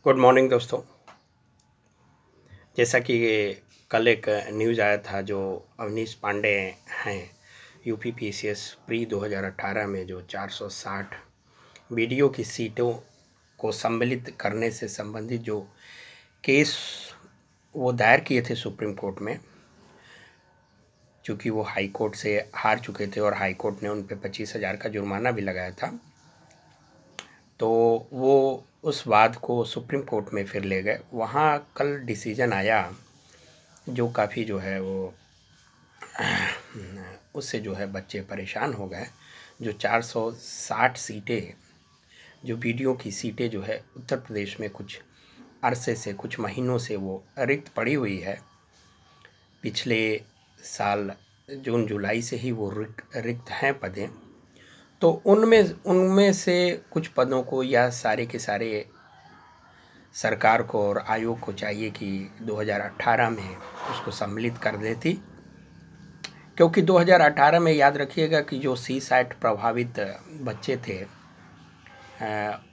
Good morning दोस्तों। जैसा कि कल एक न्यूज़ आया था, जो अवनीश पांडे हैं, यूपी पीसीएस प्री 2018 में जो 460 बीडीओ की सीटों को सम्मिलित करने से संबंधित जो केस वो दायर किए थे सुप्रीम कोर्ट में, चूँकि वो हाई कोर्ट से हार चुके थे और हाई कोर्ट ने उन पे 25,000 का जुर्माना भी लगाया था, तो वो उस वाद को सुप्रीम कोर्ट में फिर ले गए। वहाँ कल डिसीजन आया जो काफ़ी जो है वो उससे जो है बच्चे परेशान हो गए। जो 460 सीटें जो बीडीओ की सीटें जो है उत्तर प्रदेश में कुछ अरसे से, कुछ महीनों से वो रिक्त पड़ी हुई है। पिछले साल जून जुलाई से ही वो रिक्त हैं पदें। तो उनमें से कुछ पदों को या सारे के सारे सरकार को और आयोग को चाहिए कि 2018 में उसको सम्मिलित कर देती, क्योंकि 2018 में याद रखिएगा कि जो CSAT प्रभावित बच्चे थे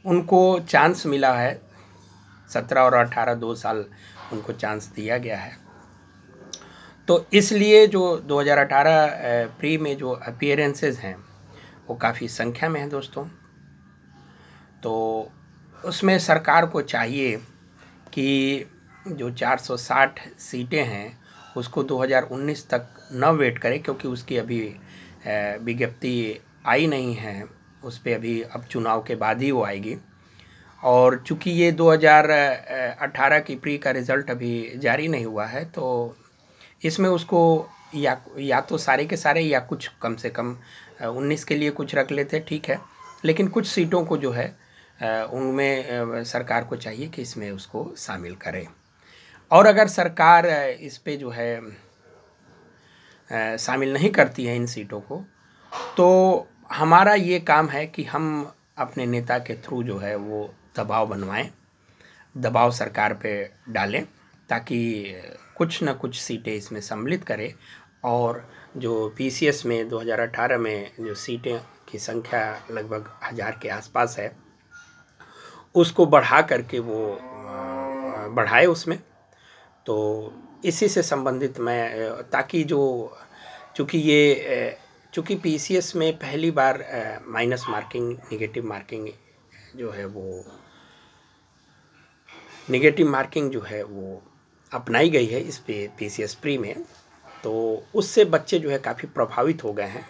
उनको चांस मिला है। 17 और 18 2 साल उनको चांस दिया गया है। तो इसलिए जो 2018 प्री में जो अपीयरेंसेस हैं वो काफ़ी संख्या में हैं दोस्तों। तो उसमें सरकार को चाहिए कि जो 460 सीटें हैं उसको 2019 तक न वेट करे, क्योंकि उसकी अभी विज्ञप्ति आई नहीं है। उस पर अभी अब चुनाव के बाद ही वो आएगी। और चूँकि ये 2018 की प्री का रिज़ल्ट अभी जारी नहीं हुआ है, तो इसमें उसको या तो सारे के सारे या कुछ कम से कम 19 के लिए कुछ रख लेते, ठीक है, लेकिन कुछ सीटों को जो है उनमें सरकार को चाहिए कि इसमें उसको शामिल करे। और अगर सरकार इस पे जो है शामिल नहीं करती है इन सीटों को, तो हमारा ये काम है कि हम अपने नेता के थ्रू जो है वो दबाव बनवाएं, दबाव सरकार पे डालें, ताकि कुछ न कुछ सीटें इसमें सम्मिलित करें। और जो पीसीएस में 2018 में जो सीटें की संख्या लगभग 1000 के आसपास है, उसको बढ़ा करके वो बढ़ाए उसमें। तो इसी से संबंधित मैं, ताकि जो चूँकि पीसीएस में पहली बार माइनस मार्किंग, नेगेटिव मार्किंग जो है वो नेगेटिव मार्किंग जो है वो अपनाई गई है इस पे पीसीएस प्री में। तो उससे बच्चे जो है काफ़ी प्रभावित हो गए हैं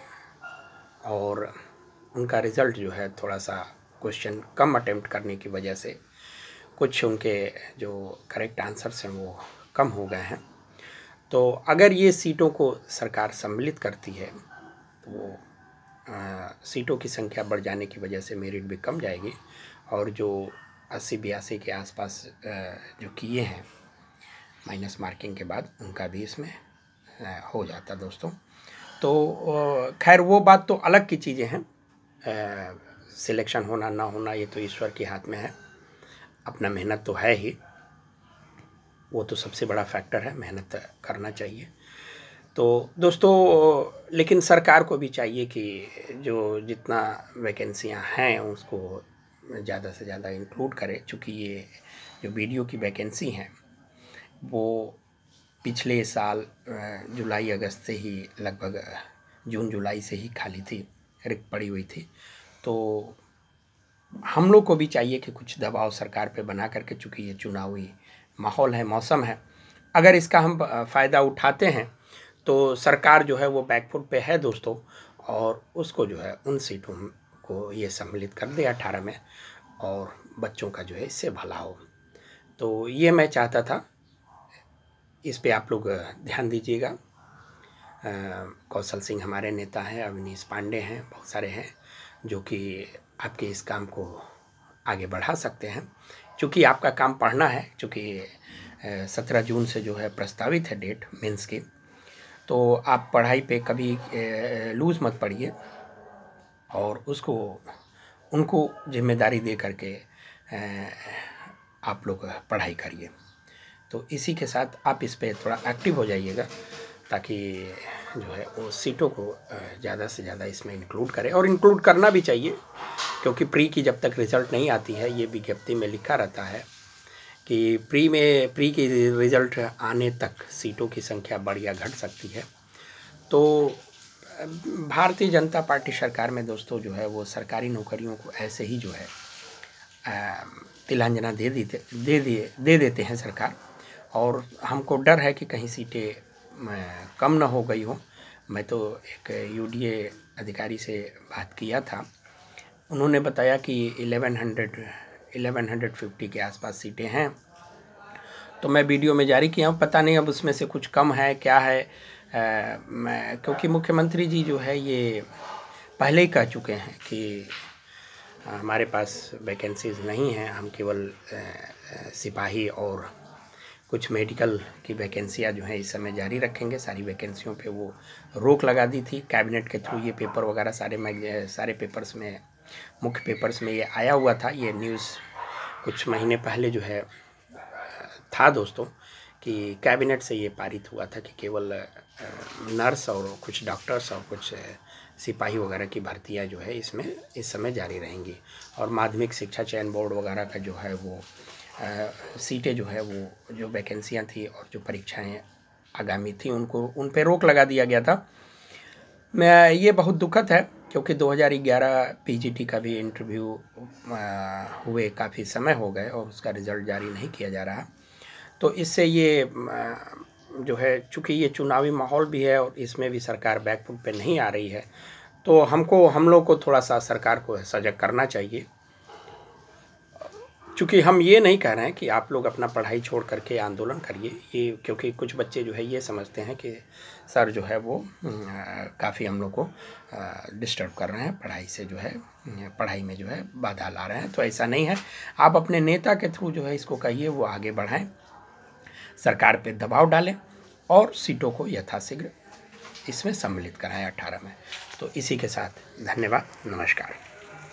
और उनका रिज़ल्ट जो है थोड़ा सा क्वेश्चन कम अटेम्प्ट करने की वजह से कुछ उनके जो करेक्ट आंसर्स हैं वो कम हो गए हैं। तो अगर ये सीटों को सरकार सम्मिलित करती है तो वो सीटों की संख्या बढ़ जाने की वजह से मेरिट भी कम जाएगी, और जो 80-82 के आसपास जो किए हैं माइनस मार्किंग के बाद, उनका भी इसमें हो जाता दोस्तों। तो खैर वो बात तो अलग की चीज़ें हैं। सिलेक्शन होना ना होना ये तो ईश्वर के हाथ में है। अपना मेहनत तो है ही, वो तो सबसे बड़ा फैक्टर है, मेहनत करना चाहिए। तो दोस्तों, लेकिन सरकार को भी चाहिए कि जो जितना वैकेंसियां हैं उसको ज़्यादा से ज़्यादा इंक्लूड करे। चूँकि ये जो बीडीओ की वैकेंसी हैं वो पिछले साल जुलाई अगस्त से ही, लगभग जून जुलाई से ही खाली थी, रिक्त पड़ी हुई थी। तो हम लोग को भी चाहिए कि कुछ दबाव सरकार पे बना करके, चूँकि ये चुनावी माहौल है, मौसम है, अगर इसका हम फ़ायदा उठाते हैं तो सरकार जो है वो बैकफुट पे है दोस्तों, और उसको जो है उन सीटों को ये सम्मिलित कर दे 18 में, और बच्चों का जो है इससे भला हो। तो ये मैं चाहता था, इस पे आप लोग ध्यान दीजिएगा। कौशल सिंह हमारे नेता हैं, अवनीश पांडे हैं, बहुत सारे हैं जो कि आपके इस काम को आगे बढ़ा सकते हैं। चूँकि आपका काम पढ़ना है, चूँकि 17 जून से जो है प्रस्तावित है डेट मेंस की, तो आप पढ़ाई पे कभी लूज़ मत पड़िए और उनको जिम्मेदारी दे करके आप लोग पढ़ाई करिए। तो इसी के साथ आप इस पे थोड़ा एक्टिव हो जाइएगा, ताकि जो है वो सीटों को ज़्यादा से ज़्यादा इसमें इंक्लूड करें, और इंक्लूड करना भी चाहिए, क्योंकि प्री की जब तक रिज़ल्ट नहीं आती है, ये विज्ञप्ति में लिखा रहता है कि प्री की रिज़ल्ट आने तक सीटों की संख्या बढ़ या घट सकती है। तो भारतीय जनता पार्टी सरकार में दोस्तों जो है वो सरकारी नौकरियों को ऐसे ही जो है तिलांजना दे देते हैं सरकार, और हमको डर है कि कहीं सीटें कम ना हो गई हो। मैं तो एक यूडीए अधिकारी से बात किया था, उन्होंने बताया कि 1150 के आसपास सीटें हैं। तो मैं वीडियो में जारी किया हूँ, पता नहीं अब उसमें से कुछ कम है क्या है। क्योंकि मुख्यमंत्री जी जो है ये पहले ही कह चुके हैं कि हमारे पास वैकेंसीज़ नहीं हैं, हम केवल सिपाही और कुछ मेडिकल की वैकेंसियाँ जो हैं इस समय जारी रखेंगे। सारी वैकेंसियों पे वो रोक लगा दी थी कैबिनेट के थ्रू। ये पेपर वगैरह सारे पेपर्स में, मुख्य पेपर्स में ये आया हुआ था। ये न्यूज़ कुछ महीने पहले जो है था दोस्तों, कि कैबिनेट से ये पारित हुआ था कि केवल नर्स और कुछ डॉक्टर्स और कुछ सिपाही वगैरह की भर्तियां जो है इसमें इस समय जारी रहेंगी। और माध्यमिक शिक्षा चयन बोर्ड वगैरह का जो है वो सीटें जो है वो जो वैकेंसियां थी और जो परीक्षाएं आगामी थी उन पे रोक लगा दिया गया था। ये बहुत दुखद है, क्योंकि 2011 पीजीटी का भी इंटरव्यू हुए काफ़ी समय हो गए और उसका रिज़ल्ट जारी नहीं किया जा रहा। तो इससे ये जो है, चूँकि ये चुनावी माहौल भी है और इसमें भी सरकार बैकफुट पे नहीं आ रही है, तो हम लोग को थोड़ा सा सरकार को सजग करना चाहिए। चूँकि हम ये नहीं कह रहे हैं कि आप लोग अपना पढ़ाई छोड़ करके आंदोलन करिए, ये क्योंकि कुछ बच्चे जो है ये समझते हैं कि सर जो है वो काफ़ी हम लोग को डिस्टर्ब कर रहे हैं, पढ़ाई से जो है पढ़ाई में जो है बाधा ला रहे हैं। तो ऐसा नहीं है, आप अपने नेता के थ्रू जो है इसको कहिए वो आगे बढ़ाएं, सरकार पे दबाव डालें और सीटों को यथाशीघ्र इसमें सम्मिलित कराएं 18 में। तो इसी के साथ धन्यवाद, नमस्कार।